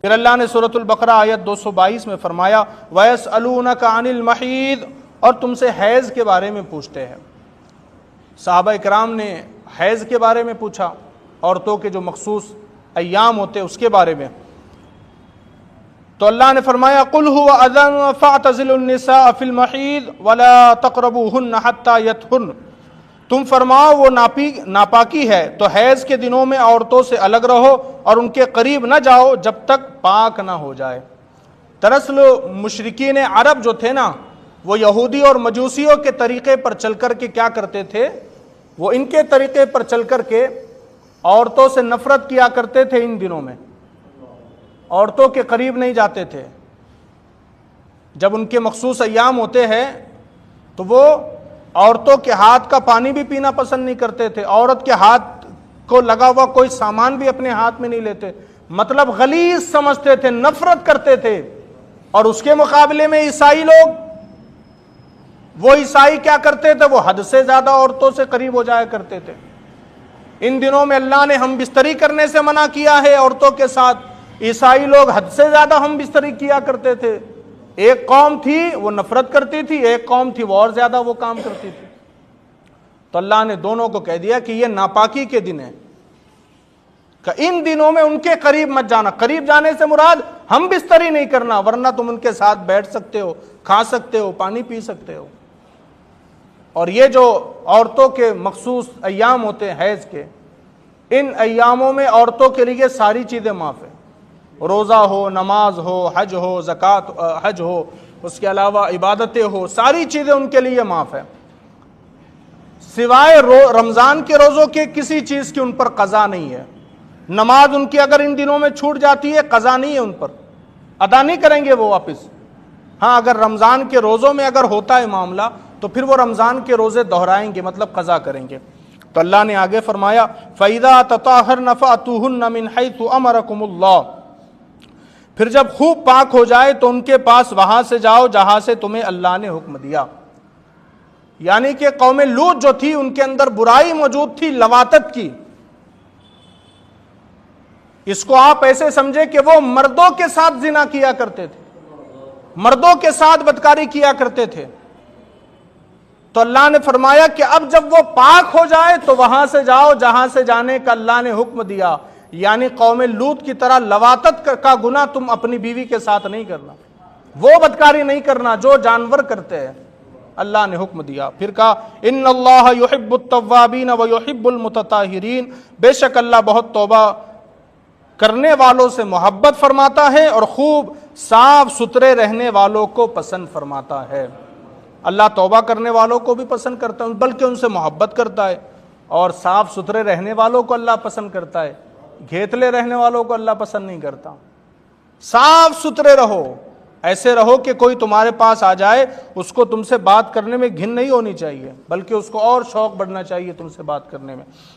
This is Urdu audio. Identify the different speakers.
Speaker 1: پھر اللہ نے سورۃ البقرہ آیت 222 میں فرمایا وَيَسْأَلُونَكَ عَنِ الْمَحِيضِ، اور تم سے حیض کے بارے میں پوچھتے ہیں۔ صحابہ کرام نے حیض کے بارے میں پوچھا، عورتوں کے جو مخصوص ایام ہوتے اس کے بارے میں، تو اللہ نے فرمایا قُلْ هُوَ أَذًى فَاعْتَزِلُوا النِّسَاءَ فِي الْمَحِيضِ وَلَا تَقْرَبُوهُنَّ حَتَّى يَطْهُرْنَ، تم فرماؤ وہ ناپاکی ہے تو حیض کے دنوں میں عورتوں سے الگ رہو اور ان کے قریب نہ جاؤ جب تک پاک نہ ہو جائے۔ دراصل مشرکین عرب جو تھے نا، وہ یہودی اور مجوسیوں کے طریقے پر چل کر کے کیا کرتے تھے، وہ ان کے طریقے پر چل کر کے عورتوں سے نفرت کیا کرتے تھے۔ ان دنوں میں عورتوں کے قریب نہیں جاتے تھے۔ جب ان کے مخصوص ایام ہوتے ہیں تو وہ عورتوں کے ہاتھ کا پانی بھی پینا پسند نہیں کرتے تھے، عورت کے ہاتھ کو لگا ہوا کوئی سامان بھی اپنے ہاتھ میں نہیں لیتے، مطلب غلیظ سمجھتے تھے، نفرت کرتے تھے۔ اور اس کے مقابلے میں عیسائی لوگ، وہ عیسائی کیا کرتے تھے، وہ حد سے زیادہ عورتوں سے قریب ہو جایا کرتے تھے۔ ان دنوں میں اللہ نے ہم بستری کرنے سے منع کیا ہے عورتوں کے ساتھ، عیسائی لوگ حد سے زیادہ ہم بستری کیا کرتے تھے۔ ایک قوم تھی وہ نفرت کرتی تھی، ایک قوم تھی وہ اور زیادہ وہ کام کرتی تھی۔ تو اللہ نے دونوں کو کہہ دیا کہ یہ ناپاکی کے دن ہیں، کہ ان دنوں میں ان کے قریب مت جانا۔ قریب جانے سے مراد ہم بستری نہیں کرنا، ورنہ تم ان کے ساتھ بیٹھ سکتے ہو، کھا سکتے ہو، پانی پی سکتے ہو۔ اور یہ جو عورتوں کے مخصوص ایام ہوتے ہیں حیض کے، ان ایاموں میں عورتوں کے لیے ساری چیزیں معاف ہیں، روزہ ہو، نماز ہو، حج ہو، حج ہو، اس کے علاوہ عبادتیں ہو، ساری چیزیں ان کے لیے معاف ہیں، سوائے رمضان کے روزوں کے کسی چیز کی ان پر قضا نہیں ہے۔ نماز ان کی اگر ان دنوں میں چھوٹ جاتی ہے، قضا نہیں ہے ان پر، ادا نہیں کریں گے وہ واپس۔ ہاں اگر رمضان کے روزوں میں اگر ہوتا ہے معاملہ تو پھر وہ رمضان کے روزے دہرائیں گے، مطلب قضا کریں گے۔ تو اللہ نے آگے فرمایا فَإِذَا تَطَهَّرْنَ فَأْتُوهُنَّ مِنْ حَيْثُ أَمَرَكُمُ اللَّهُ، پھر جب خوب پاک ہو جائے تو ان کے پاس وہاں سے جاؤ جہاں سے تمہیں اللہ نے حکم دیا۔ یعنی کہ قوم لوط جو تھی ان کے اندر برائی موجود تھی، لواطت کی۔ اس کو آپ ایسے سمجھے کہ وہ مردوں کے ساتھ زنا کیا کرتے تھے، مردوں کے ساتھ بدکاری کیا کرتے تھے۔ تو اللہ نے فرمایا کہ اب جب وہ پاک ہو جائے تو وہاں سے جاؤ جہاں سے جانے کا اللہ نے حکم دیا، یعنی قوم لوط کی طرح لواطت کا گناہ تم اپنی بیوی کے ساتھ نہیں کرنا، وہ بدکاری نہیں کرنا جو جانور کرتے ہیں، اللہ نے حکم دیا۔ پھر کہا ان اللہ یحب التوابین ویحب المتطہرین، بے شک اللہ بہت توبہ کرنے والوں سے محبت فرماتا ہے اور خوب صاف ستھرے رہنے والوں کو پسند فرماتا ہے۔ اللہ توبہ کرنے والوں کو بھی پسند کرتا ہے، بلکہ ان سے محبت کرتا ہے، اور صاف ستھرے رہنے والوں کو اللہ پسند کرتا ہے، گھیتلے رہنے والوں کو اللہ پسند نہیں کرتا۔ صاف ستھرے رہو، ایسے رہو کہ کوئی تمہارے پاس آ جائے اس کو تم سے بات کرنے میں گھن نہیں ہونی چاہیے، بلکہ اس کو اور شوق بڑھنا چاہیے تم سے بات کرنے میں۔